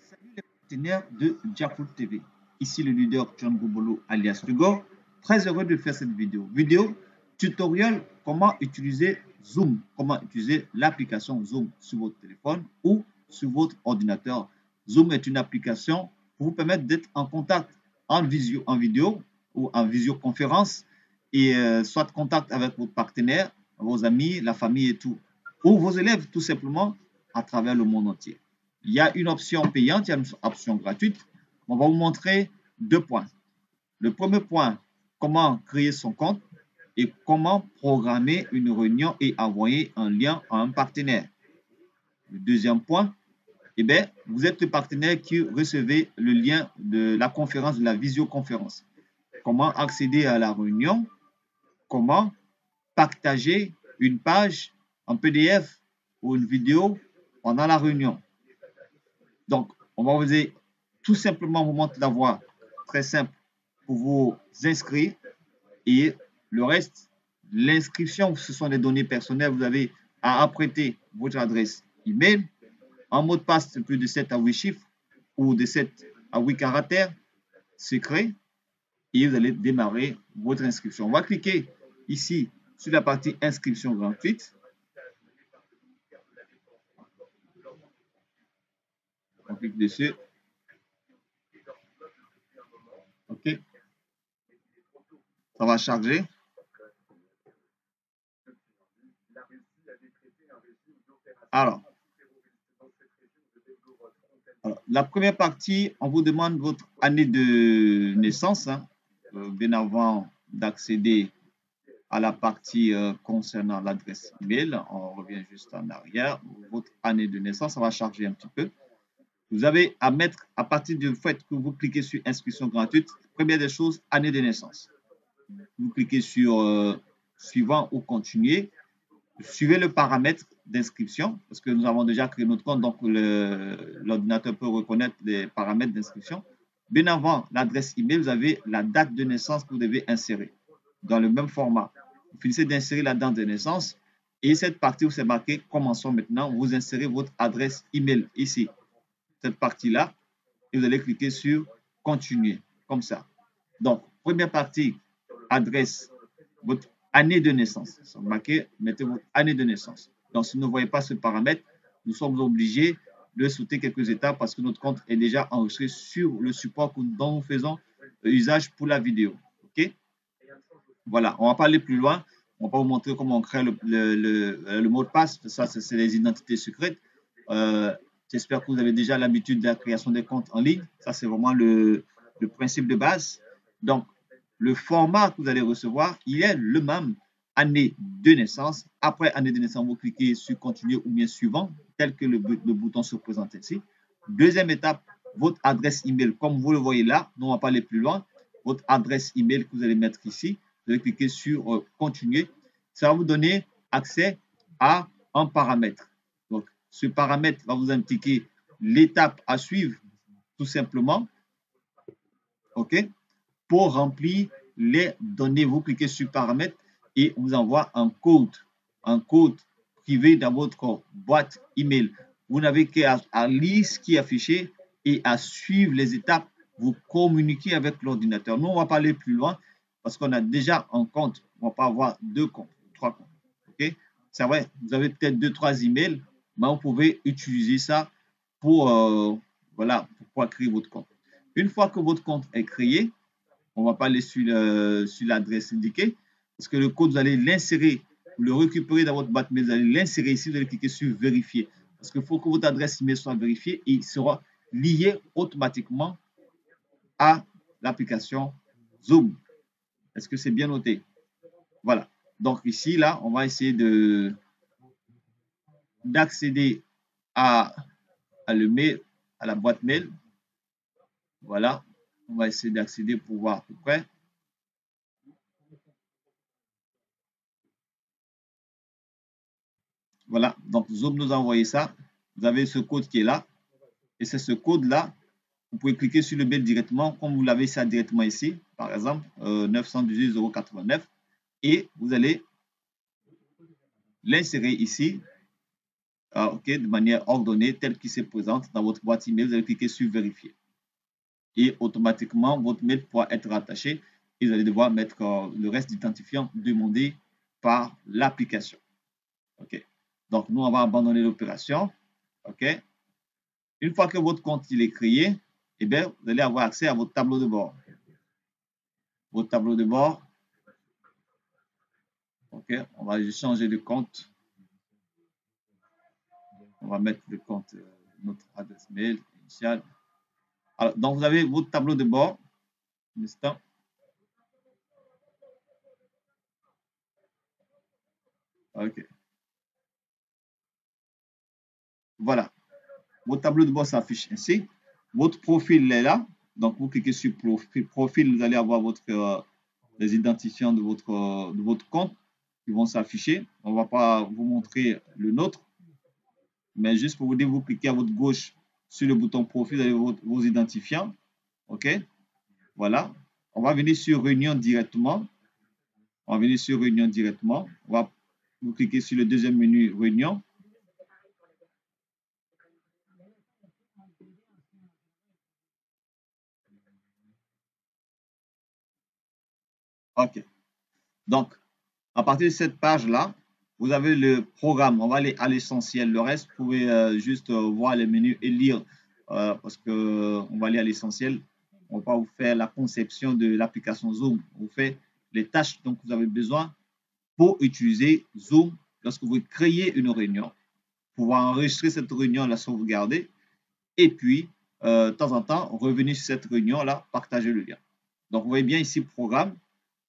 Salut les partenaires de Jackfruit TV. Ici le leader John Gobolo alias Hugo. Très heureux de faire cette vidéo. Vidéo tutoriel comment utiliser Zoom. Comment utiliser l'application Zoom sur votre téléphone ou sur votre ordinateur. Zoom est une application pour vous permettre d'être en contact en vidéo ou en visioconférence et soit contact avec votre partenaire, vos amis, la famille et tout. Ou vos élèves tout simplement à travers le monde entier. Il y a une option payante, il y a une option gratuite. On va vous montrer deux points. Le premier point, comment créer son compte et comment programmer une réunion et envoyer un lien à un partenaire. Le deuxième point, eh bien, vous êtes le partenaire qui recevez le lien de la conférence, de la visioconférence. Comment accéder à la réunion, comment partager une page en PDF ou une vidéo pendant la réunion. Donc, on va vous tout simplement vous montrer la voie très simple pour vous inscrire et le reste, l'inscription, ce sont des données personnelles. Vous avez à apprêter votre adresse email, un mot de passe de plus de 7 à 8 chiffres ou de 7 à 8 caractères secrets et vous allez démarrer votre inscription. On va cliquer ici sur la partie inscription gratuite. On clique dessus. OK. Ça va charger. Alors, la première partie, on vous demande votre année de naissance, hein, bien avant d'accéder à la partie concernant l'adresse email. On revient juste en arrière. Votre année de naissance, ça va charger un petit peu. Vous avez à mettre, à partir du fait que vous cliquez sur inscription gratuite, première des choses, année de naissance. Vous cliquez sur suivant ou continuer. Suivez le paramètre d'inscription, parce que nous avons déjà créé notre compte, donc l'ordinateur peut reconnaître les paramètres d'inscription. Bien avant l'adresse email, vous avez la date de naissance que vous devez insérer dans le même format. Vous finissez d'insérer la date de naissance et cette partie où c'est marqué commençons maintenant, vous insérez votre adresse email ici, cette partie-là, et vous allez cliquer sur continuer, comme ça. Donc, première partie, adresse, votre année de naissance. C'est marqué, mettez votre année de naissance. Donc, si vous ne voyez pas ce paramètre, nous sommes obligés de sauter quelques étapes parce que notre compte est déjà enregistré sur le support dont nous faisons usage pour la vidéo. OK? Voilà, on ne va pas aller plus loin. On ne va pas vous montrer comment on crée le mot de passe. Ça, c'est les identités secrètes. J'espère que vous avez déjà l'habitude de la création des comptes en ligne. Ça, c'est vraiment le principe de base. Donc, le format que vous allez recevoir, il est le même année de naissance. Après année de naissance, vous cliquez sur continuer ou bien suivant, tel que le bouton se présente ici. Deuxième étape, votre adresse email, comme vous le voyez là, on ne va pas aller plus loin. Votre adresse email que vous allez mettre ici, vous allez cliquer sur continuer. Ça va vous donner accès à un paramètre. Donc, ce paramètre va vous indiquer l'étape à suivre, tout simplement. OK? Pour remplir les données, vous cliquez sur paramètres et on vous envoie un code privé dans votre boîte email. Vous n'avez qu'à lire ce qui est affiché et à suivre les étapes, vous communiquer avec l'ordinateur. Nous, on ne va pas aller plus loin parce qu'on a déjà un compte. On ne va pas avoir deux comptes, trois comptes. OK? C'est vrai, vous avez peut-être 2-3 emails, mais vous pouvez utiliser ça pour, voilà, pour pouvoir créer votre compte. Une fois que votre compte est créé, on ne va pas aller sur l'adresse indiquée parce que le code, vous allez l'insérer, vous le récupérez dans votre boîte mail, vous allez l'insérer ici, vous allez cliquer sur vérifier parce qu'il faut que votre adresse email soit vérifiée et il sera lié automatiquement à l'application Zoom. Est-ce que c'est bien noté? Voilà. Donc ici, là, on va essayer d'accéder à le mail, à la boîte mail. Voilà. On va essayer d'accéder pour voir à peu près. Voilà, donc Zoom nous a envoyé ça. Vous avez ce code qui est là. Et c'est ce code-là. Vous pouvez cliquer sur le mail directement, comme vous l'avez ça directement ici. Par exemple, 918,89 €. Et vous allez l'insérer ici. de manière ordonnée, telle qu'il se présente dans votre boîte email. Vous allez cliquer sur vérifier. Et automatiquement, votre mail pourra être rattaché et vous allez devoir mettre le reste d'identifiant demandé par l'application. OK. Donc, nous, on va abandonner l'opération. OK. Une fois que votre compte il est créé, eh bien, vous allez avoir accès à votre tableau de bord. Votre tableau de bord. OK. On va juste changer de compte. On va mettre le compte, notre adresse mail initiale. Alors, donc, vous avez votre tableau de bord. Un instant. OK. Voilà. Votre tableau de bord s'affiche ainsi. Votre profil est là. Donc, vous cliquez sur profil, vous allez avoir les identifiants de votre compte qui vont s'afficher. On ne va pas vous montrer le nôtre, mais juste pour vous dire, vous cliquez à votre gauche sur le bouton profil, vous avez vos identifiants. OK? Voilà. On va venir sur réunion directement. On va venir sur réunion directement. Vous cliquez sur le deuxième menu réunion. OK. Donc, à partir de cette page-là, vous avez le programme. On va aller à l'essentiel. Le reste, vous pouvez juste voir les menus et lire parce qu'on va aller à l'essentiel. On va vous faire la conception de l'application Zoom. On vous fait les tâches dont vous avez besoin pour utiliser Zoom lorsque vous créez une réunion, pouvoir enregistrer cette réunion, la sauvegarder et puis, de temps en temps, revenir sur cette réunion-là, partager le lien. Donc, vous voyez bien ici, programme,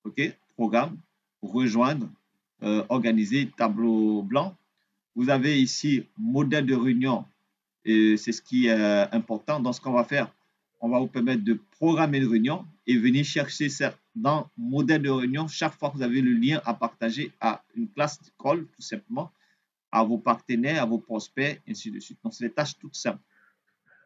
OK, programme, rejoindre, organiser, tableau blanc. Vous avez ici modèle de réunion, et c'est ce qui est important. Donc, ce qu'on va faire, on va vous permettre de programmer une réunion et venir chercher ça dans modèle de réunion chaque fois que vous avez le lien à partager à une classe d'école, tout simplement, à vos partenaires, à vos prospects, ainsi de suite. Donc, c'est des tâches toutes simples.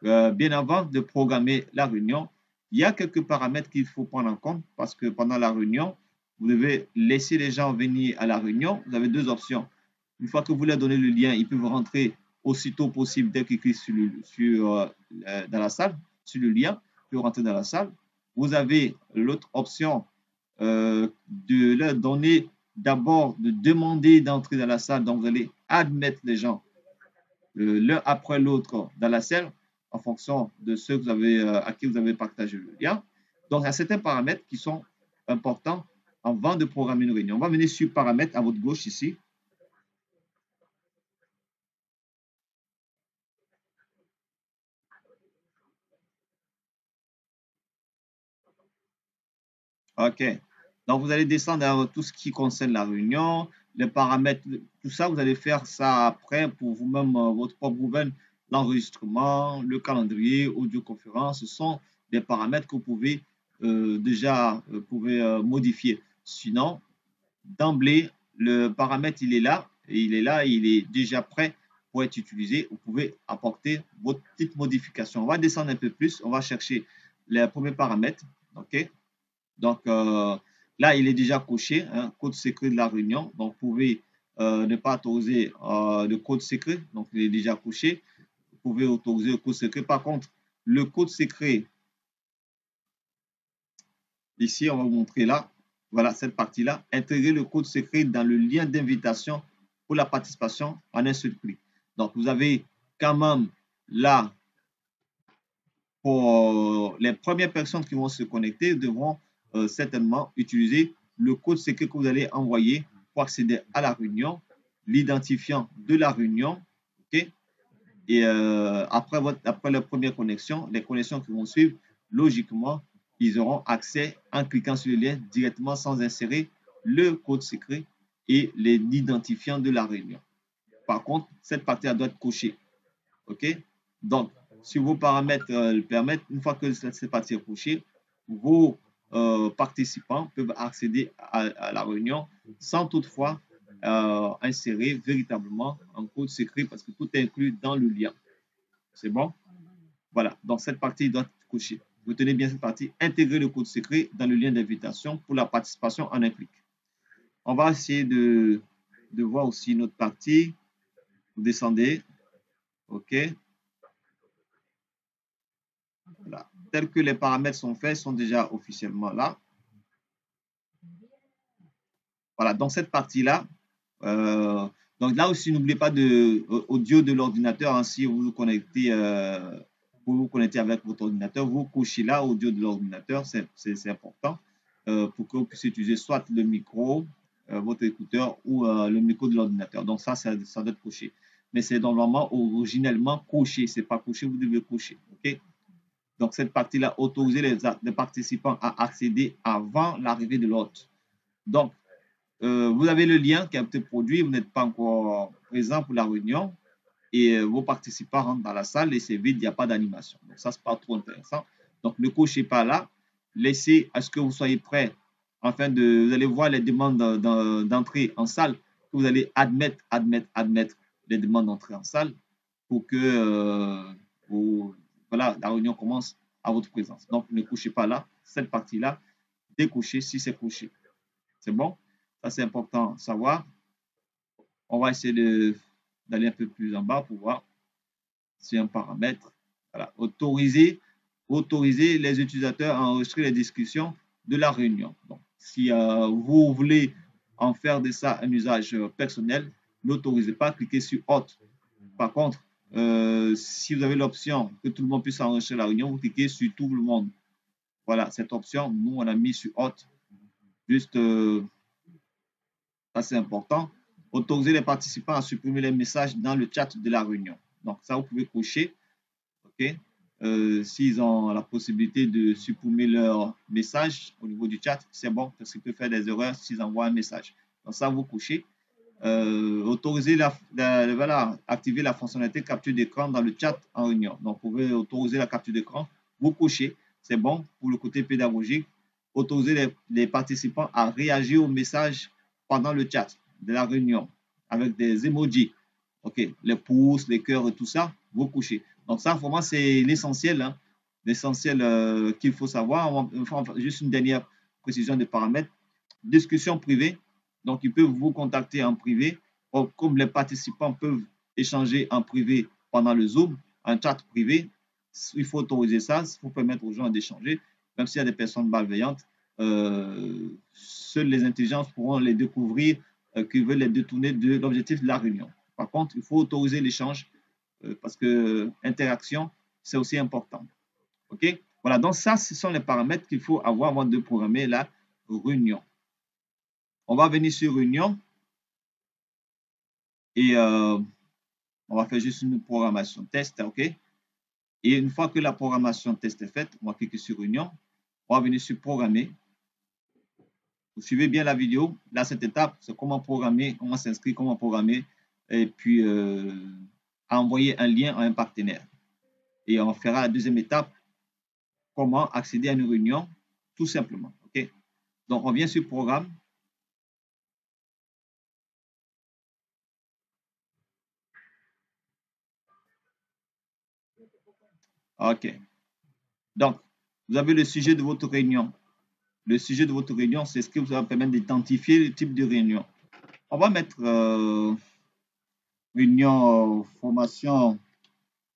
Bien avant de programmer la réunion, il y a quelques paramètres qu'il faut prendre en compte parce que pendant la réunion, vous devez laisser les gens venir à la réunion. Vous avez deux options. Une fois que vous leur donnez le lien, ils peuvent rentrer aussitôt possible dès qu'ils cliquent dans la salle, sur le lien, ils peuvent rentrer dans la salle. Vous avez l'autre option de leur donner d'abord de demander d'entrer dans la salle. Donc, vous allez admettre les gens l'un après l'autre dans la salle en fonction de ceux que vous avez, à qui vous avez partagé le lien. Donc, il y a certains paramètres qui sont importants avant de programmer une réunion. On va venir sur paramètres à votre gauche ici. OK. Donc, vous allez descendre dans tout ce qui concerne la réunion, les paramètres, tout ça, vous allez faire ça après pour vous-même, votre propre vous-même, l'enregistrement, le calendrier, audioconférence, ce sont des paramètres que vous pouvez modifier. Sinon, d'emblée, le paramètre, il est là, et il est déjà prêt pour être utilisé. Vous pouvez apporter votre petite modification. On va descendre un peu plus, on va chercher les premiers paramètres. OK? Donc, là, il est déjà coché, hein, code secret de la réunion. Donc, vous pouvez ne pas autoriser le code secret. Donc, il est déjà coché. Vous pouvez autoriser le code secret. Par contre, le code secret, ici, on va vous montrer là, voilà cette partie-là, intégrer le code secret dans le lien d'invitation pour la participation en un seul clic. Donc, vous avez quand même là, pour les premières personnes qui vont se connecter, devront certainement utiliser le code secret que vous allez envoyer pour accéder à la réunion, l'identifiant de la réunion, ok? Et après la première connexion, les connexions qui vont suivre, logiquement, ils auront accès en cliquant sur le lien directement sans insérer le code secret et l'identifiant de la réunion. Par contre, cette partie doit être cochée. OK? Donc, si vos paramètres le permettent, une fois que cette partie est cochée, vos participants peuvent accéder à la réunion sans toutefois insérer véritablement un code secret parce que tout est inclus dans le lien. C'est bon? Voilà. Donc, cette partie doit être cochée. Retenez bien cette partie. Intégrer le code secret dans le lien d'invitation pour la participation en un clic. On va essayer de voir aussi notre partie. Vous descendez. OK. Voilà. Tels que les paramètres sont faits, sont déjà officiellement là. Voilà, dans cette partie-là, donc là aussi, n'oubliez pas de audio de l'ordinateur. Hein, si vous vous connectez, avec votre ordinateur, vous cochez là audio de l'ordinateur, c'est important pour que vous puissiez utiliser soit le micro, votre écouteur ou le micro de l'ordinateur. Donc ça doit être coché. Mais c'est normalement originellement coché. C'est pas coché, vous devez cocher. OK? Donc cette partie-là, autoriser les participants à accéder avant l'arrivée de l'hôte. Donc, vous avez le lien qui a été produit, vous n'êtes pas encore présent pour la réunion et vos participants rentrent dans la salle et c'est vide, il n'y a pas d'animation. Donc ça, c'est pas trop intéressant. Donc ne cochez pas là, laissez à ce que vous soyez prêt. Enfin, vous allez voir les demandes d'entrée en salle, que vous allez admettre les demandes d'entrée en salle pour que voilà, la réunion commence à votre présence. Donc ne couchez pas là, cette partie-là, décochez si c'est couché. C'est bon? Ça, c'est important à savoir. On va essayer d'aller un peu plus en bas pour voir si un paramètre. Voilà. Autoriser les utilisateurs à enregistrer les discussions de la réunion. Donc, si vous voulez en faire de ça un usage personnel, n'autorisez pas, cliquez sur Hôte. Par contre, si vous avez l'option que tout le monde puisse enregistrer la réunion, vous cliquez sur tout le monde. Voilà, cette option, nous, on a mis sur Hôte. Juste ça, c'est important. Autoriser les participants à supprimer les messages dans le chat de la réunion. Donc, ça, vous pouvez cocher. OK? S'ils ont la possibilité de supprimer leur message au niveau du chat, c'est bon, parce qu'ils peuvent faire des erreurs s'ils envoient un message. Donc, ça, vous cochez. Autoriser voilà, activer la fonctionnalité capture d'écran dans le chat en réunion. Donc, vous pouvez autoriser la capture d'écran. Vous cochez. C'est bon pour le côté pédagogique. Autoriser les participants à réagir aux messages pendant le chat de la réunion avec des emojis. OK, les pouces, les cœurs et tout ça, vous couchez. Donc ça, vraiment, c'est l'essentiel, hein, l'essentiel qu'il faut savoir. On va juste une dernière précision de paramètres. Discussion privée. Donc, ils peuvent vous contacter en privé. Comme les participants peuvent échanger en privé pendant le Zoom, un chat privé, il faut autoriser ça, il faut permettre aux gens d'échanger. Même s'il y a des personnes malveillantes, seules les intelligences pourront les découvrir, qui veulent les détourner de l'objectif de la réunion. Par contre, il faut autoriser l'échange parce que interaction, c'est aussi important. OK? Voilà, donc ça, ce sont les paramètres qu'il faut avoir avant de programmer la réunion. On va venir sur réunion et on va faire juste une programmation test, OK? Et une fois que la programmation test est faite, on va cliquer sur réunion. On va venir sur programmer. Vous suivez bien la vidéo. Là, cette étape, c'est comment programmer, comment s'inscrire, comment programmer et puis envoyer un lien à un partenaire. Et on fera la deuxième étape, comment accéder à une réunion, tout simplement. OK? Donc, on vient sur programme. OK. Donc, vous avez le sujet de votre réunion. Le sujet de votre réunion, c'est ce qui vous va permettre d'identifier le type de réunion. On va mettre réunion formation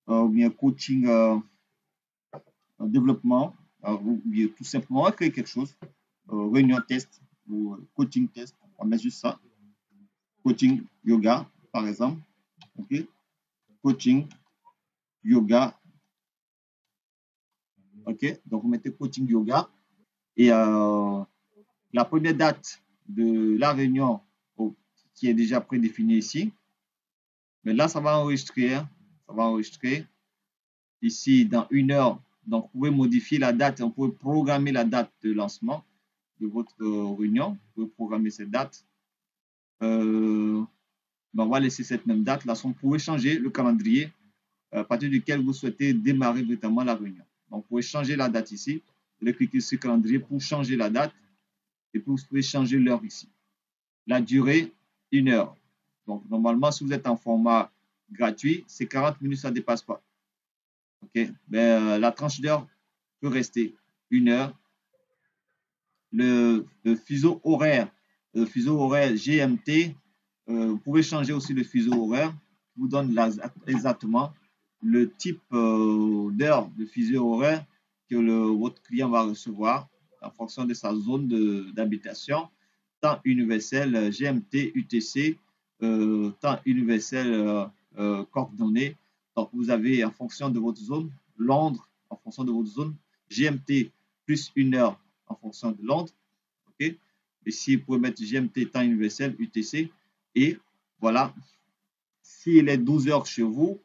ou bien coaching développement ou bien tout simplement, on va créer quelque chose. Réunion test ou coaching test. On met juste ça. Coaching yoga, par exemple. OK? Coaching yoga. OK? Donc, vous mettez coaching yoga. Et la première date de la réunion qui est déjà prédéfinie ici. Mais là, ça va enregistrer. Hein? Ça va enregistrer ici dans 1 heure. Donc, vous pouvez modifier la date. Vous pouvez programmer la date de lancement de votre réunion. Vous pouvez programmer cette date. Ben, on va laisser cette même date. Là, vous pouvez changer le calendrier à partir duquel vous souhaitez démarrer directement la réunion. Donc, vous pouvez changer la date ici. Vous allez cliquer sur calendrier pour changer la date. Et puis, vous pouvez changer l'heure ici. La durée, 1 heure. Donc, normalement, si vous êtes en format gratuit, c'est 40 minutes, ça ne dépasse pas. OK? Mais, la tranche d'heure peut rester 1 heure. Le fuseau horaire GMT, vous pouvez changer aussi le fuseau horaire vous donne exactement le type d'heure de fuseau horaire que votre client va recevoir en fonction de sa zone d'habitation, temps universel GMT, UTC, temps universel coordonné. Donc, vous avez en fonction de votre zone, Londres en fonction de votre zone, GMT plus 1 heure en fonction de Londres. OK? Ici, vous pouvez mettre GMT, temps universel, UTC. Et voilà, s'il est 12 heures chez vous,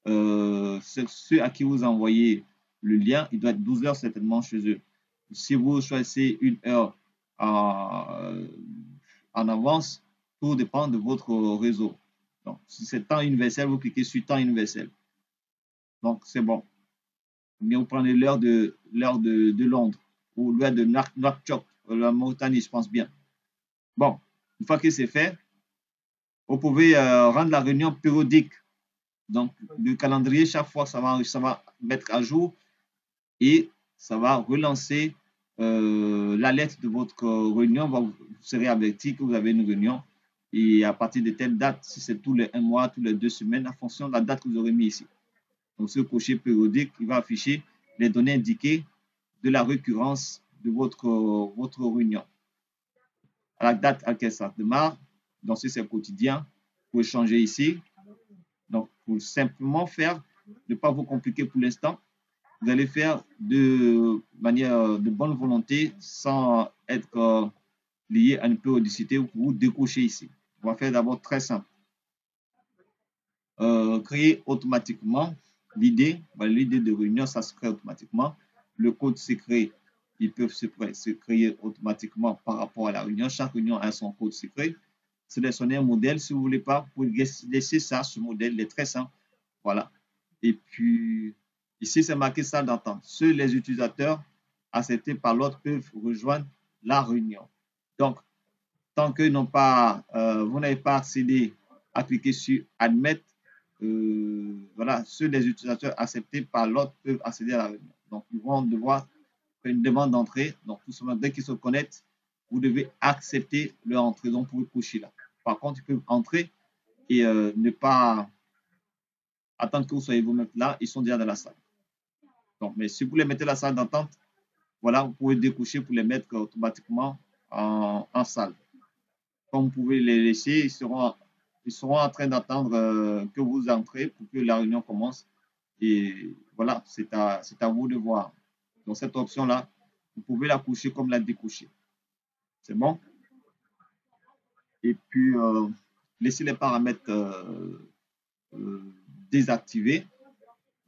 ceux à qui vous envoyez le lien, il doit être 12 heures certainement chez eux. Si vous choisissez 1 heure en avance, tout dépend de votre réseau. Donc, si c'est temps universel, vous cliquez sur temps universel. Donc, c'est bon. Mais vous prenez l'heure de Londres ou l'heure de Nouakchott, la Mauritanie, je pense bien. Bon, une fois que c'est fait, vous pouvez rendre la réunion périodique. Donc, le calendrier, chaque fois, ça va mettre à jour et ça va relancer l'alerte de votre réunion. Vous serez averti que vous avez une réunion et à partir de telle date, si c'est tous les 1 mois, tous les 2 semaines, en fonction de la date que vous aurez mis ici. Donc, ce cocher périodique, il va afficher les données indiquées de la récurrence de votre réunion. À la date à laquelle ça démarre, donc si c'est quotidien, vous pouvez changer ici. Donc, pour simplement faire, ne pas vous compliquer pour l'instant, vous allez faire de manière de bonne volonté sans être lié à une périodicité ou vous décochez ici. On va faire d'abord très simple. Créer automatiquement l'idée de réunion, ça se crée automatiquement. Le code secret, ils peuvent se créer automatiquement par rapport à la réunion. Chaque réunion a son code secret. Sélectionnez un modèle. Si vous ne voulez pas, vous pouvez laisser ça, ce modèle, il est très simple. Voilà. Et puis, ici, c'est marqué salle d'entente. Seuls les utilisateurs acceptés par l'autre peuvent rejoindre la réunion. Donc, tant que vous n'avez pas accédé à cliquer sur admettre, voilà, seuls les utilisateurs acceptés par l'autre peuvent accéder à la réunion. Donc, ils vont devoir faire une demande d'entrée. Donc, tout simplement, dès qu'ils se connectent, vous devez accepter leur entrée. Donc, vous pouvez coucher là. Par contre, ils peuvent entrer et ne pas attendre que vous soyez vous-même là. Ils sont déjà dans la salle. Donc, mais si vous les mettez la salle d'entente, voilà, vous pouvez découcher pour les mettre automatiquement en salle. Comme vous pouvez les laisser, ils seront en train d'attendre que vous entrez pour que la réunion commence. Et voilà, c'est à vous de voir. Donc, cette option-là, vous pouvez la coucher comme la découcher. C'est bon? Et puis, laissez les paramètres désactivés.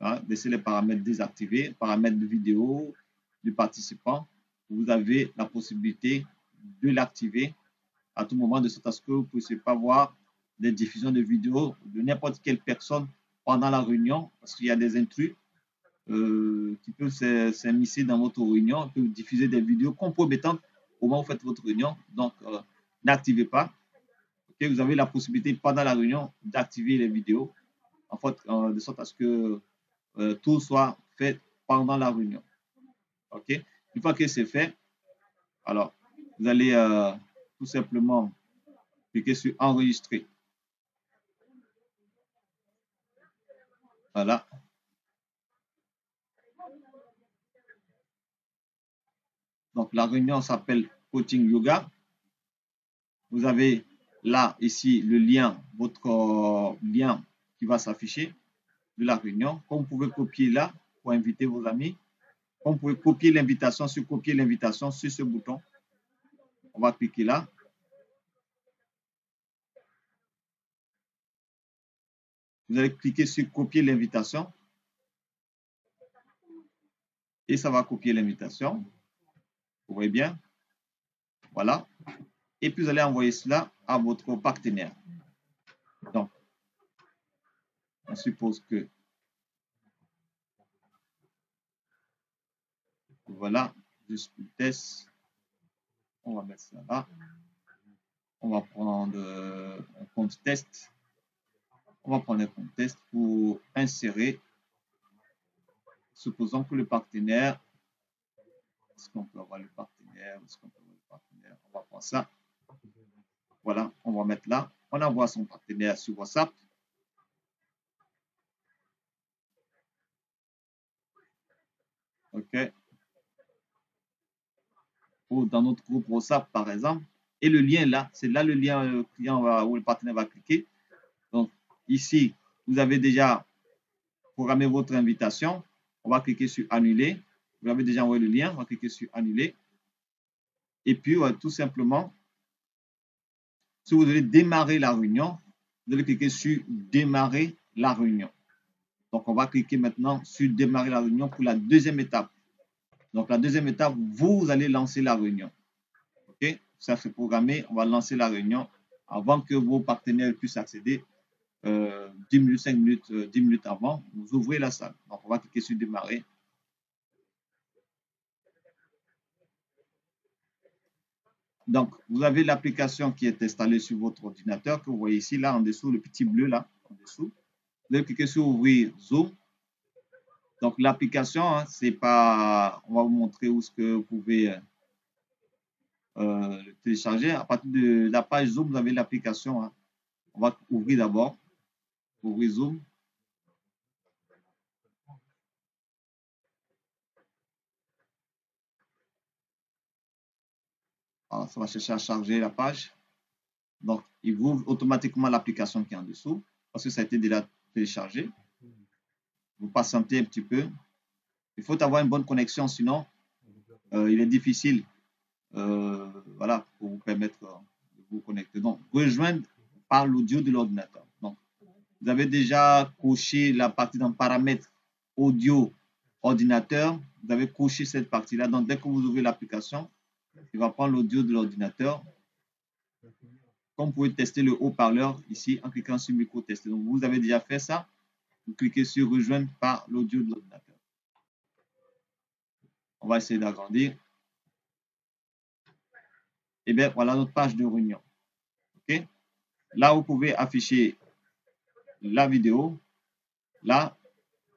Hein, laissez les paramètres désactivés, paramètres de vidéo du participant. Vous avez la possibilité de l'activer à tout moment, de sorte à ce que vous ne puissiez pas voir des diffusions de vidéos de n'importe quelle personne pendant la réunion, parce qu'il y a des intrus qui peuvent s'immiscer dans votre réunion, peuvent diffuser des vidéos compromettantes au moment où vous faites votre réunion. Donc, n'activez pas. Okay, vous avez la possibilité pendant la réunion d'activer les vidéos, en fait, de sorte à ce que tout soit fait pendant la réunion. OK? Une fois que c'est fait, alors, vous allez tout simplement cliquer sur enregistrer. Voilà. Donc, la réunion s'appelle Coaching Yoga. Vous avez là, ici, le lien, votre lien qui va s'afficher de la réunion. Comme vous pouvez copier là pour inviter vos amis. Comme vous pouvez copier l'invitation sur ce bouton. On va cliquer là. Vous allez cliquer sur copier l'invitation. Et ça va copier l'invitation. Vous voyez bien. Voilà. Et puis, vous allez envoyer cela à votre partenaire. Donc, on suppose que voilà, juste le test. On va mettre ça là. On va prendre un compte test. On va prendre un compte test pour insérer. Supposons que le partenaire, est-ce qu'on peut avoir le partenaire? On va prendre ça. Voilà, on va mettre là. On envoie son partenaire sur WhatsApp. OK, ou dans notre groupe WhatsApp, par exemple. Et le lien là, c'est là le lien client où le partenaire va cliquer. Donc, ici, vous avez déjà programmé votre invitation. On va cliquer sur annuler. Vous avez déjà envoyé le lien. On va cliquer sur annuler. Et puis, tout simplement, si vous voulez démarrer la réunion, vous allez cliquer sur démarrer la réunion. Donc, on va cliquer maintenant sur démarrer la réunion pour la deuxième étape. Donc, la deuxième étape, vous allez lancer la réunion. OK? Ça c'est programmé. On va lancer la réunion avant que vos partenaires puissent accéder. 10 minutes, 5 minutes, 10 minutes avant, vous ouvrez la salle. Donc, on va cliquer sur démarrer. Donc, vous avez l'application qui est installée sur votre ordinateur que vous voyez ici, là en dessous, le petit bleu là, en dessous. Vous allez cliquer sur ouvrir Zoom. Donc, l'application, hein, c'est pas. On va vous montrer où ce que vous pouvez le télécharger. À partir de la page Zoom, vous avez l'application. Hein. On va ouvrir d'abord. Ouvrir Zoom. Alors, ça va chercher à charger la page. Donc, il ouvre automatiquement l'application qui est en dessous parce que ça a été déjà téléchargé. Vous patientez un petit peu. Il faut avoir une bonne connexion, sinon il est difficile voilà, pour vous permettre de vous connecter. Donc, rejoindre par l'audio de l'ordinateur. Donc, vous avez déjà coché la partie dans paramètres audio ordinateur. Vous avez coché cette partie-là. Donc, dès que vous ouvrez l'application, il va prendre l'audio de l'ordinateur. Comme vous pouvez tester le haut-parleur ici en cliquant sur micro tester. Donc, vous avez déjà fait ça. Vous cliquez sur rejoindre par l'audio de l'ordinateur. On va essayer d'agrandir. Et bien, voilà notre page de réunion. OK? Là, vous pouvez afficher la vidéo. Là,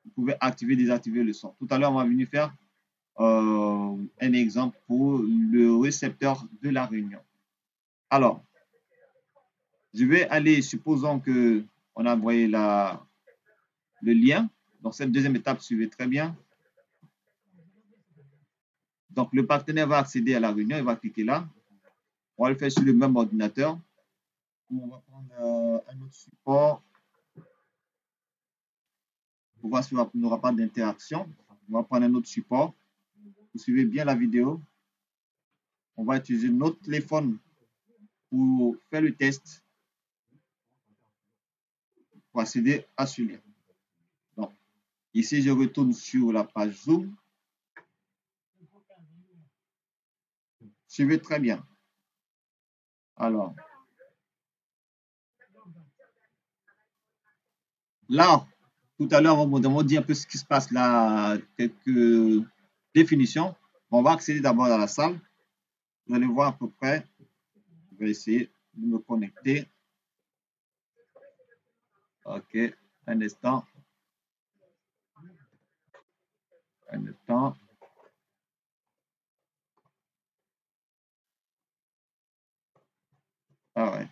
vous pouvez activer, désactiver le son. Tout à l'heure, on va venir faire un exemple pour le récepteur de la réunion. Alors, je vais aller, supposons qu'on a envoyé le lien. Donc, cette deuxième étape, suivez très bien. Donc, le partenaire va accéder à la réunion, il va cliquer là. On va le faire sur le même ordinateur. On va prendre un autre support pour voir s'il n'y aura pas d'interaction. On va prendre un autre support. Vous suivez bien la vidéo. On va utiliser notre téléphone pour faire le test, pour accéder à ce lien. Donc, ici, je retourne sur la page Zoom. Suivez très bien. Alors, là, tout à l'heure, on m'a dit un peu ce qui se passe là, quelques définitions. On va accéder d'abord à la salle. Vous allez voir à peu près. Je vais essayer de me connecter. OK, un instant. Un instant. Ah ouais.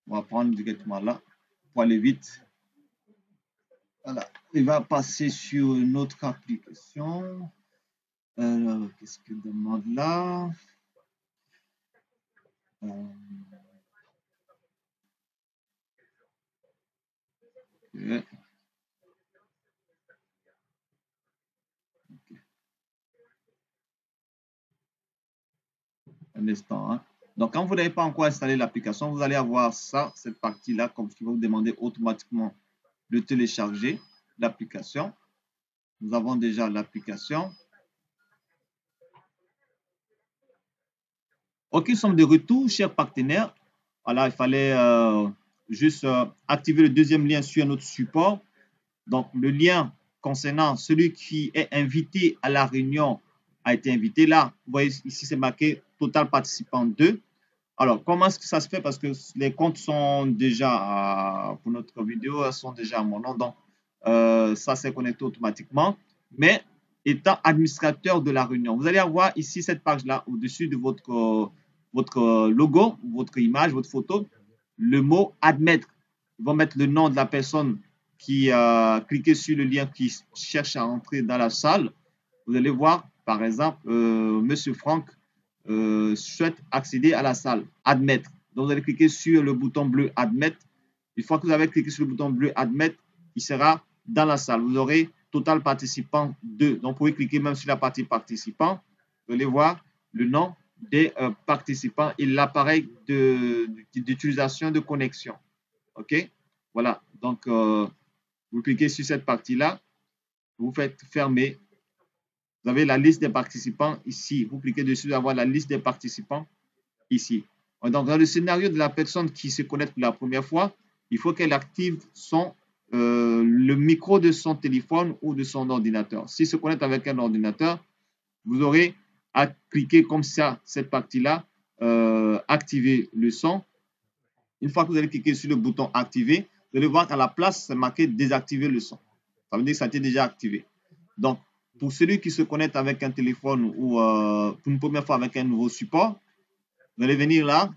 On va prendre directement là pour aller vite. Voilà. Il va passer sur une autre application. Qu'est-ce qu'il demande là? Okay. Un instant. Hein. Donc, quand vous n'avez pas encore installé l'application, vous allez avoir ça, cette partie-là, comme qui va vous demander automatiquement de télécharger l'application. Nous avons déjà l'application. OK, nous sommes de retour, chers partenaires. Voilà, il fallait juste activer le deuxième lien sur notre support. Donc, le lien concernant celui qui est invité à la réunion a été invité. Là, vous voyez ici, c'est marqué Total Participant 2. Alors, comment est-ce que ça se fait? Parce que les comptes sont déjà, pour notre vidéo, elles sont déjà à mon nom. Donc, ça s'est connecté automatiquement. Mais étant administrateur de la réunion, vous allez avoir ici cette page-là au-dessus de votre votre logo, votre image, votre photo, le mot admettre. Ils vont mettre le nom de la personne qui a cliqué sur le lien, qui cherche à entrer dans la salle. Vous allez voir, par exemple, Monsieur Franck souhaite accéder à la salle, admettre. Donc, vous allez cliquer sur le bouton bleu admettre. Une fois que vous avez cliqué sur le bouton bleu admettre, il sera dans la salle. Vous aurez total participant 2. Donc, vous pouvez cliquer même sur la partie participant. Vous allez voir le nom des participants et l'appareil d'utilisation de connexion. OK? Voilà. Donc, vous cliquez sur cette partie-là. Vous faites fermer. Vous avez la liste des participants ici. Vous cliquez dessus, vous allez la liste des participants ici. Donc, dans le scénario de la personne qui se connecte pour la première fois, il faut qu'elle active le micro de son téléphone ou de son ordinateur. S'il se connecte avec un ordinateur, vous aurez à cliquer comme ça, cette partie-là, activer le son. Une fois que vous allez cliquer sur le bouton activer, vous allez voir qu'à la place, c'est marqué désactiver le son. Ça veut dire que ça a été déjà activé. Donc, pour celui qui se connecte avec un téléphone ou pour une première fois avec un nouveau support, vous allez venir là.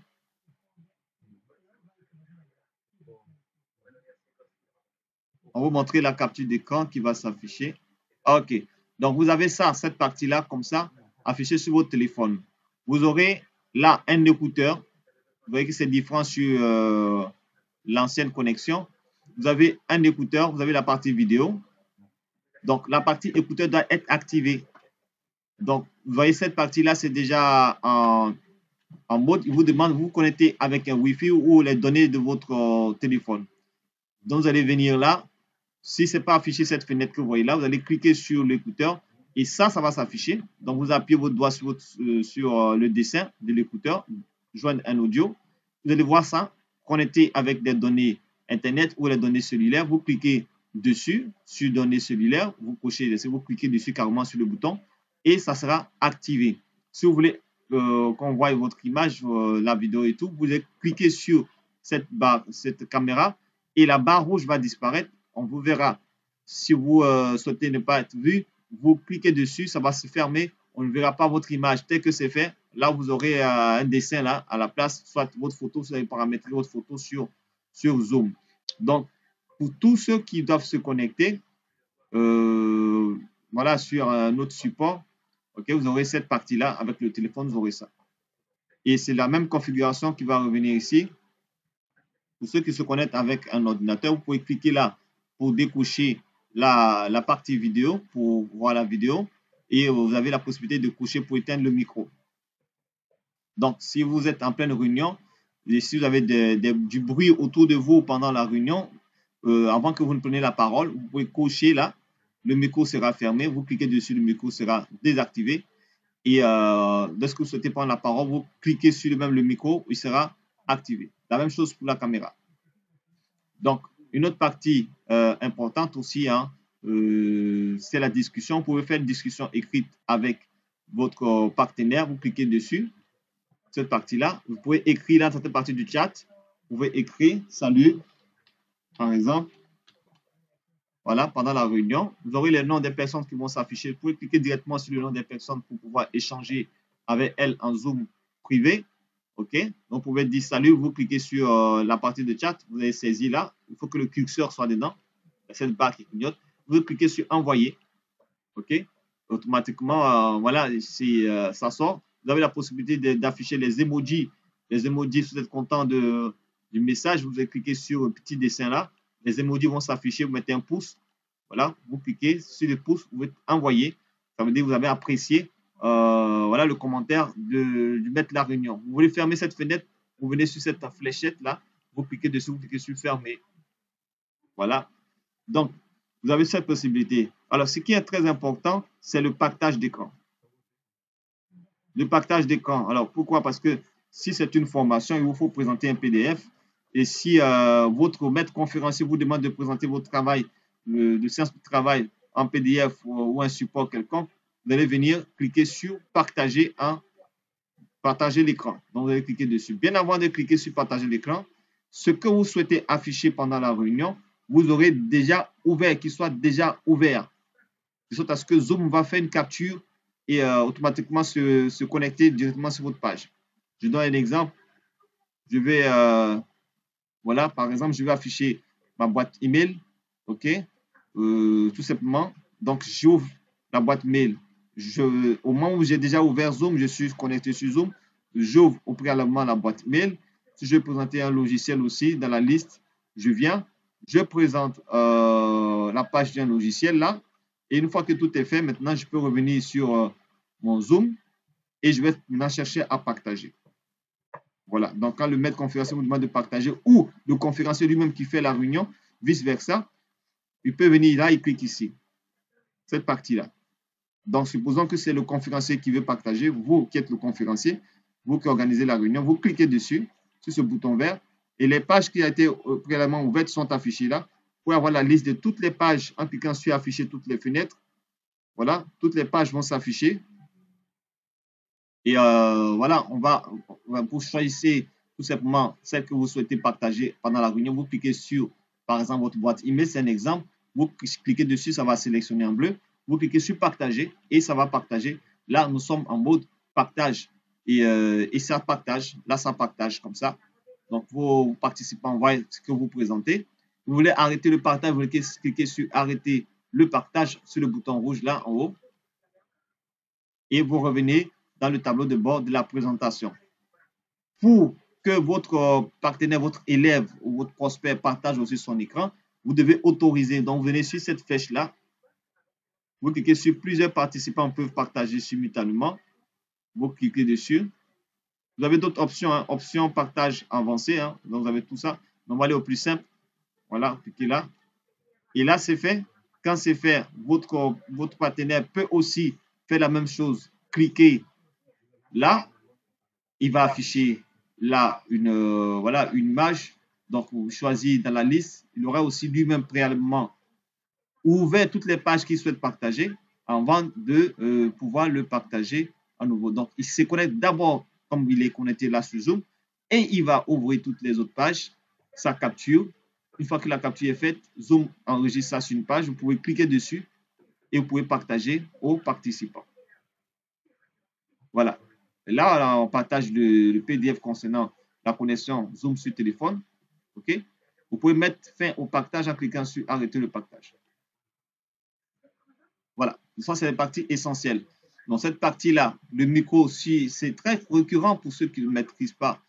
On va vous montrer la capture d'écran qui va s'afficher. OK. Donc, vous avez ça, cette partie-là, comme ça, affichée sur votre téléphone. Vous aurez là un écouteur. Vous voyez que c'est différent sur l'ancienne connexion. Vous avez un écouteur, vous avez la partie vidéo. Donc, la partie écouteur doit être activée. Donc, vous voyez, cette partie-là, c'est déjà en mode. Il vous demande de vous connecter avec un Wi-Fi ou les données de votre téléphone. Donc, vous allez venir là. Si ce n'est pas affiché cette fenêtre que vous voyez là, vous allez cliquer sur l'écouteur et ça va s'afficher. Donc, vous appuyez votre doigt sur le dessin de l'écouteur, joindre un audio. Vous allez voir ça, connecté avec des données Internet ou les données cellulaires. Vous cliquez dessus, sur données cellulaires, vous cochez, vous cliquez dessus carrément sur le bouton et ça sera activé. Si vous voulez qu'on voit votre image, la vidéo et tout, vous allez cliquer sur cette caméra et la barre rouge va disparaître. On vous verra. Si vous souhaitez ne pas être vu, vous cliquez dessus, ça va se fermer. On ne verra pas votre image telle que c'est fait. Là, vous aurez un dessin là à la place, soit votre photo, vous allez paramétrer votre photo sur Zoom. Donc, pour tous ceux qui doivent se connecter, voilà, sur un autre support, ok, vous aurez cette partie-là avec le téléphone, vous aurez ça. Et c'est la même configuration qui va revenir ici. Pour ceux qui se connectent avec un ordinateur, vous pouvez cliquer là pour décocher la partie vidéo, pour voir la vidéo. Et vous avez la possibilité de coucher pour éteindre le micro. Donc, si vous êtes en pleine réunion, et si vous avez du bruit autour de vous pendant la réunion, avant que vous ne preniez la parole, vous pouvez cocher là. Le micro sera fermé. Vous cliquez dessus, le micro sera désactivé. Et lorsque vous souhaitez prendre la parole, vous cliquez sur le micro, il sera activé. La même chose pour la caméra. Donc, une autre partie importante aussi, hein, c'est la discussion. Vous pouvez faire une discussion écrite avec votre partenaire. Vous cliquez dessus, cette partie-là. Vous pouvez écrire dans cette partie du chat. Vous pouvez écrire « Salut », par exemple. Voilà, pendant la réunion. Vous aurez les noms des personnes qui vont s'afficher. Vous pouvez cliquer directement sur le nom des personnes pour pouvoir échanger avec elles en Zoom privé. OK? Donc, vous pouvez dire salut, vous cliquez sur la partie de chat, vous avez saisi là. Il faut que le curseur soit dedans. Cette barre qui clignote. Vous cliquez sur envoyer. OK? Automatiquement, voilà, ça sort. Vous avez la possibilité d'afficher les emojis. Les emojis, si vous êtes content du message, vous allez cliquer sur le petit dessin là. Les emojis vont s'afficher, vous mettez un pouce. Voilà, vous cliquez sur le pouce, vous pouvez envoyer. Ça veut dire que vous avez apprécié voilà, le commentaire de mettre la réunion. Vous voulez fermer cette fenêtre, vous venez sur cette fléchette là, vous cliquez dessus, vous cliquez sur fermer. Voilà. Donc, vous avez cette possibilité. Alors, ce qui est très important, c'est le partage d'écran. Le partage d'écran. Alors, pourquoi? Parce que si c'est une formation, il vous faut présenter un PDF. Et si votre maître conférencier vous demande de présenter votre travail, de séance de travail en PDF ou un support quelconque, vous allez venir cliquer sur partager l'écran. Donc, vous allez cliquer dessus. Bien avant de cliquer sur partager l'écran, ce que vous souhaitez afficher pendant la réunion, vous aurez déjà ouvert, qu'il soit déjà ouvert. De sorte à ce que Zoom va faire une capture et automatiquement se connecter directement sur votre page. Je donne un exemple. Je vais, voilà, par exemple, je vais afficher ma boîte email. OK? Tout simplement. Donc, j'ouvre la boîte mail. Au moment où j'ai déjà ouvert Zoom, je suis connecté sur Zoom. J'ouvre au préalablement la boîte mail. Si je vais présenter un logiciel aussi dans la liste, je viens, je présente la page d'un logiciel là. Et une fois que tout est fait, maintenant, je peux revenir sur mon Zoom et je vais maintenant chercher à partager. Voilà. Donc, quand le maître conférencier vous demande de partager ou le conférencier lui-même qui fait la réunion, vice-versa, il peut venir là, il clique ici, cette partie-là. Donc, supposons que c'est le conférencier qui veut partager, vous qui êtes le conférencier, vous qui organisez la réunion, vous cliquez dessus, sur ce bouton vert, et les pages qui ont été préalablement ouvertes sont affichées là. Vous pouvez avoir la liste de toutes les pages en cliquant sur afficher toutes les fenêtres. Voilà, toutes les pages vont s'afficher. Et voilà, vous choisissez tout simplement celle que vous souhaitez partager pendant la réunion. Vous cliquez sur, par exemple, votre boîte email, c'est un exemple. Vous cliquez dessus, ça va sélectionner en bleu. Vous cliquez sur partager et ça va partager. Là, nous sommes en mode partage et ça partage. Là, ça partage comme ça. Donc, vos participants voient ce que vous présentez. Vous voulez arrêter le partage, vous cliquez sur arrêter le partage sur le bouton rouge là en haut et vous revenez dans le tableau de bord de la présentation. Pour que votre partenaire, votre élève ou votre prospect partage aussi son écran, vous devez autoriser. Donc, vous venez sur cette flèche-là. Vous cliquez sur plusieurs participants peuvent partager simultanément. Vous cliquez dessus. Vous avez d'autres options, hein. Option partage avancé. Hein. Donc, vous avez tout ça. On va aller au plus simple. Voilà, cliquez là. Et là, c'est fait. Quand c'est fait, votre partenaire peut aussi faire la même chose. Cliquez là. Il va afficher là voilà, une image. Donc, vous choisissez dans la liste. Il aura aussi lui-même préalablement ouvert toutes les pages qu'il souhaite partager avant de pouvoir le partager à nouveau. Donc, il se connecte d'abord comme il est connecté là sur Zoom et il va ouvrir toutes les autres pages, sa capture. Une fois que la capture est faite, Zoom enregistre ça sur une page. Vous pouvez cliquer dessus et vous pouvez partager aux participants. Voilà. Là, on partage le PDF concernant la connexion Zoom sur téléphone. OK? Vous pouvez mettre fin au partage en cliquant sur arrêter le partage. Voilà. Ça, c'est la partie essentielle. Dans cette partie-là, le micro, c'est très récurrent pour ceux qui ne maîtrisent pas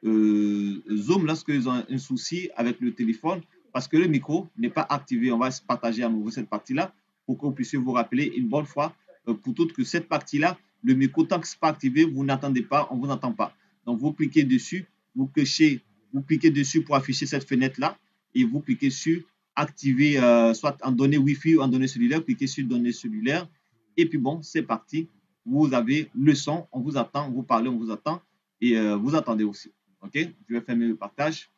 Zoom lorsqu'ils ont un souci avec le téléphone parce que le micro n'est pas activé. On va se partager à nouveau cette partie-là pour que vous puissiez vous rappeler une bonne fois pour toutes que cette partie-là, le micro, tant que ce n'est pas activé, vous n'entendez pas, on ne vous entend pas. Donc, vous cliquez dessus, vous cliquez dessus pour afficher cette fenêtre-là et vous cliquez sur activer soit en données Wi-Fi ou en données cellulaires, cliquez sur données cellulaires et puis bon, c'est parti. Vous avez le son, on vous attend, vous parlez, on vous attend et vous attendez aussi. OK? Je vais fermer le partage.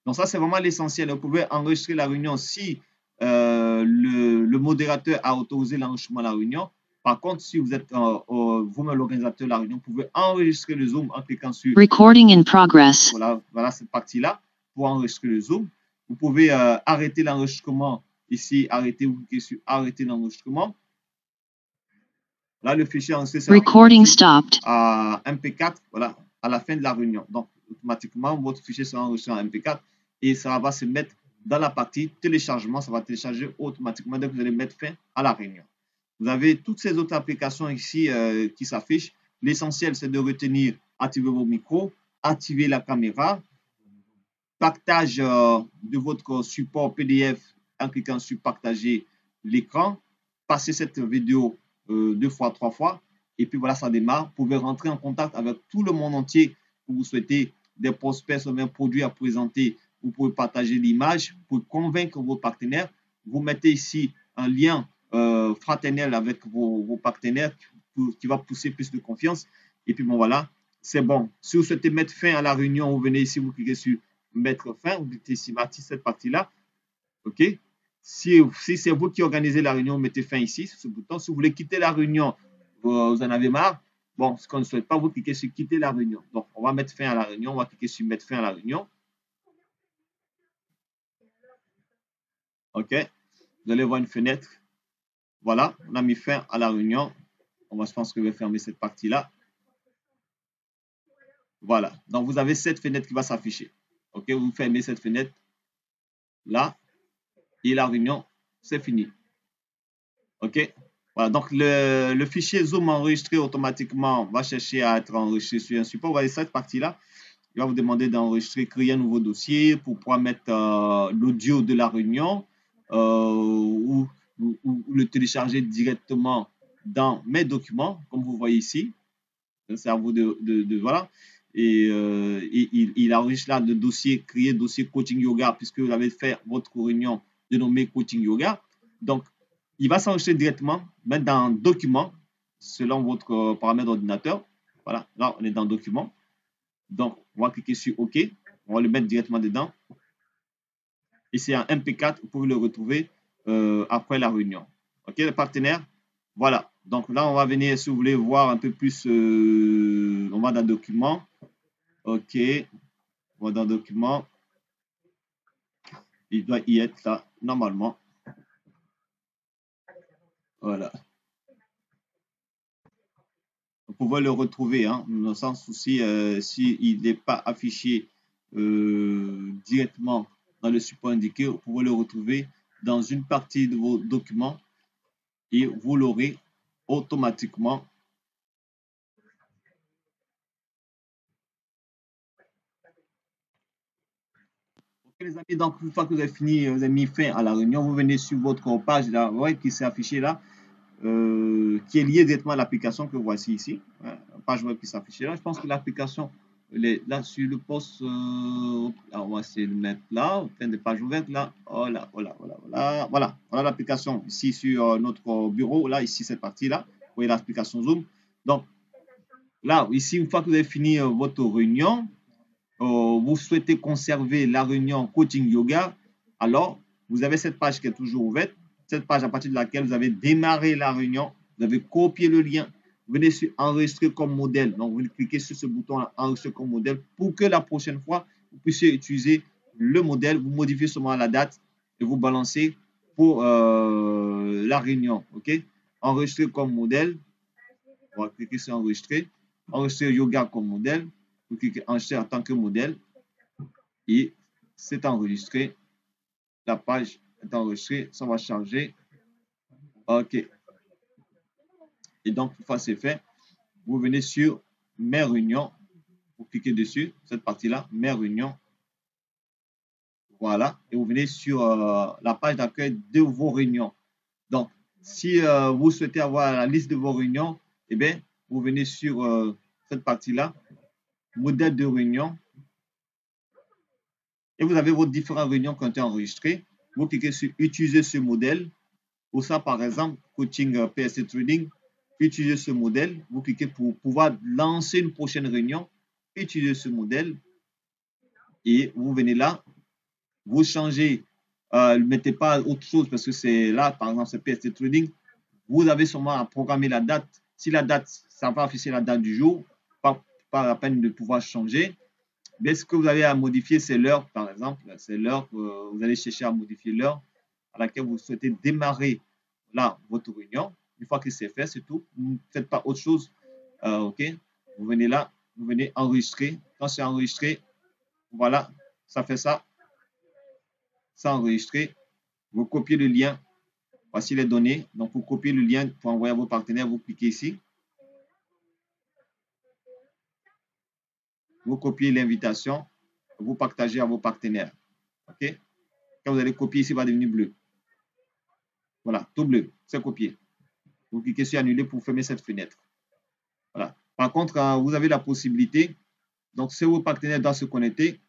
Donc ça, c'est vraiment l'essentiel. Vous pouvez enregistrer la réunion si le modérateur a autorisé l'enregistrement de la réunion. Par contre, si vous êtes vous-même l'organisateur de la réunion, vous pouvez enregistrer le Zoom en cliquant sur Recording in progress. Voilà cette partie-là pour enregistrer le Zoom. Vous pouvez arrêter l'enregistrement ici, vous cliquez sur arrêter l'enregistrement. Là, le fichier enregistré sera à MP4, voilà, à la fin de la réunion. Donc, automatiquement, votre fichier sera enregistré en MP4 et ça va se mettre dans la partie téléchargement. Ça va télécharger automatiquement dès que vous allez mettre fin à la réunion. Vous avez toutes ces autres applications ici qui s'affichent. L'essentiel, c'est de retenir, activer vos micros, activer la caméra, partage de votre support PDF en cliquant sur partager l'écran, passer cette vidéo 2 fois, 3 fois, et puis voilà, ça démarre. Vous pouvez rentrer en contact avec tout le monde entier que vous souhaitez, des prospects ou un produit à présenter. Vous pouvez partager l'image pour convaincre vos partenaires. Vous mettez ici un lien fraternel avec vos partenaires qui va pousser plus de confiance. Et puis bon, voilà, c'est bon. Si vous souhaitez mettre fin à la réunion, vous venez ici, vous cliquez sur mettre fin, vous cliquez ici, cette partie-là. OK? Si c'est vous qui organisez la réunion, mettez fin ici, sur ce bouton. Si vous voulez quitter la réunion, vous en avez marre. Bon, ce qu'on ne souhaite pas, vous cliquez sur quitter la réunion. Donc, on va mettre fin à la réunion. On va cliquer sur mettre fin à la réunion. OK? Vous allez voir une fenêtre. Voilà, on a mis fin à la réunion. Je pense que je vais fermer cette partie-là. Voilà. Donc, vous avez cette fenêtre qui va s'afficher. OK, vous fermez cette fenêtre là et la réunion, c'est fini. OK. Voilà. Donc, le fichier Zoom enregistré automatiquement va chercher à être enregistré sur un support. Vous voyez cette partie-là. Il va vous demander d'enregistrer, créer un nouveau dossier pour pouvoir mettre l'audio de la réunion ou le télécharger directement dans mes documents, comme vous voyez ici. C'est à vous voilà. Et il enregistre là le dossier, créer dossier coaching yoga, puisque vous avez fait votre réunion dénommée coaching yoga. Donc, il va s'enregistrer directement, mettre dans document, selon votre paramètre d'ordinateur. Voilà, là, on est dans document. Donc, on va cliquer sur OK. On va le mettre directement dedans. Et c'est un MP4, vous pouvez le retrouver après la réunion. OK, les partenaires. Voilà. Donc là, on va venir, si vous voulez voir un peu plus, on va dans document. OK, on va dans document. Il doit y être là, normalement. Voilà. Vous pouvez le retrouver, hein, sans souci, s'il n'est pas affiché directement dans le support indiqué, vous pouvez le retrouver dans une partie de vos documents et vous l'aurez automatiquement. Ok, les amis, donc une fois que vous avez fini, vous avez mis fin à la réunion, vous venez sur votre page là, ouais, qui s'est affichée là, qui est liée directement à l'application que voici ici. Hein, page web qui s'affiche là. Je pense que l'application, là sur le poste, on va essayer de le mettre là, plein de pages ouvertes là. Voilà, voilà, voilà, voilà. Voilà, voilà l'application ici sur notre bureau, là, ici, cette partie-là. Vous voyez l'application Zoom. Donc, là, ici, une fois que vous avez fini votre réunion, vous souhaitez conserver la réunion coaching yoga, alors vous avez cette page qui est toujours ouverte, cette page à partir de laquelle vous avez démarré la réunion, vous avez copié le lien, vous venez sur enregistrer comme modèle. Donc, vous cliquez sur ce bouton enregistrer comme modèle pour que la prochaine fois, vous puissiez utiliser le modèle, vous modifiez seulement la date et vous balancez pour la réunion. OK? Enregistrer comme modèle, on va cliquer sur enregistrer, enregistrer yoga comme modèle, vous cliquez enregistrer en tant que modèle et c'est enregistré. La page est enregistrée, ça va charger. OK. Et donc, une fois c'est fait, vous venez sur mes réunions, vous cliquez dessus, cette partie-là, mes réunions. Voilà. Et vous venez sur la page d'accueil de vos réunions. Donc, si vous souhaitez avoir la liste de vos réunions, eh bien, vous venez sur cette partie-là, modèle de réunion, et vous avez vos différentes réunions qui ont été enregistrées. Vous cliquez sur utiliser ce modèle. Pour ça, par exemple, coaching PSC Trading, utilisez ce modèle. Vous cliquez pour pouvoir lancer une prochaine réunion. Utilisez ce modèle et vous venez là. Vous changez, ne mettez pas autre chose parce que c'est là, par exemple, c'est PSC Trading. Vous avez seulement à programmer la date. Si la date, ça va afficher la date du jour, pas la peine de pouvoir changer. Mais ce que vous avez à modifier, c'est l'heure, par exemple. C'est l'heure, vous allez chercher à modifier l'heure à laquelle vous souhaitez démarrer là votre réunion. Une fois que c'est fait, c'est tout. Vous ne faites pas autre chose. OK. Vous venez là, vous venez enregistrer. Quand c'est enregistré, voilà, ça fait ça. C'est enregistré. Vous copiez le lien. Voici les données. Donc, vous copiez le lien pour envoyer à vos partenaires. Vous cliquez ici. Vous copiez l'invitation. Vous partagez à vos partenaires. OK. Quand vous allez copier ici, il va devenir bleu. Voilà, tout bleu, c'est copié. Vous cliquez sur annuler pour fermer cette fenêtre. Voilà. Par contre, vous avez la possibilité, donc si vos partenaires doivent se connecter,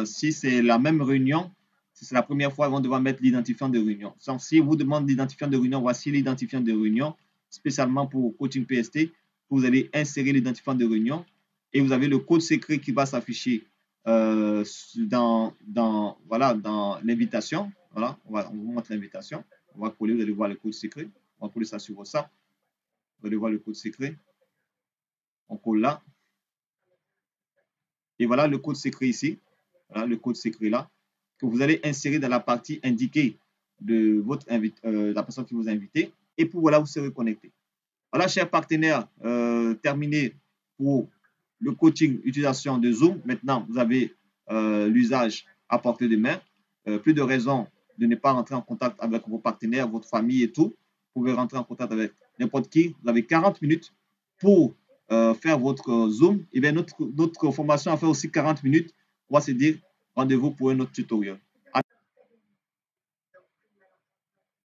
si c'est la même réunion, si c'est la première fois, ils vont devoir mettre l'identifiant de réunion. Donc, si vous demande l'identifiant de réunion, voici l'identifiant de réunion, spécialement pour Coaching PST. Vous allez insérer l'identifiant de réunion et vous avez le code secret qui va s'afficher dans l'invitation. Voilà, on vous montre l'invitation. On va coller, vous allez voir le code secret. On va coller ça sur WhatsApp. Vous allez voir le code secret. On colle là. Et voilà le code secret ici. Voilà le code secret là que vous allez insérer dans la partie indiquée de votre la personne qui vous a invité. Et puis voilà, vous serez connecté. Voilà, chers partenaires, terminé pour le coaching, utilisation de Zoom. Maintenant, vous avez l'usage à portée de main. Plus de raison de ne pas rentrer en contact avec vos partenaires, votre famille et tout. Vous pouvez rentrer en contact avec n'importe qui. Vous avez 40 minutes pour faire votre Zoom. Et bien, notre formation a fait aussi 40 minutes. On va se dire rendez-vous pour un autre tutoriel.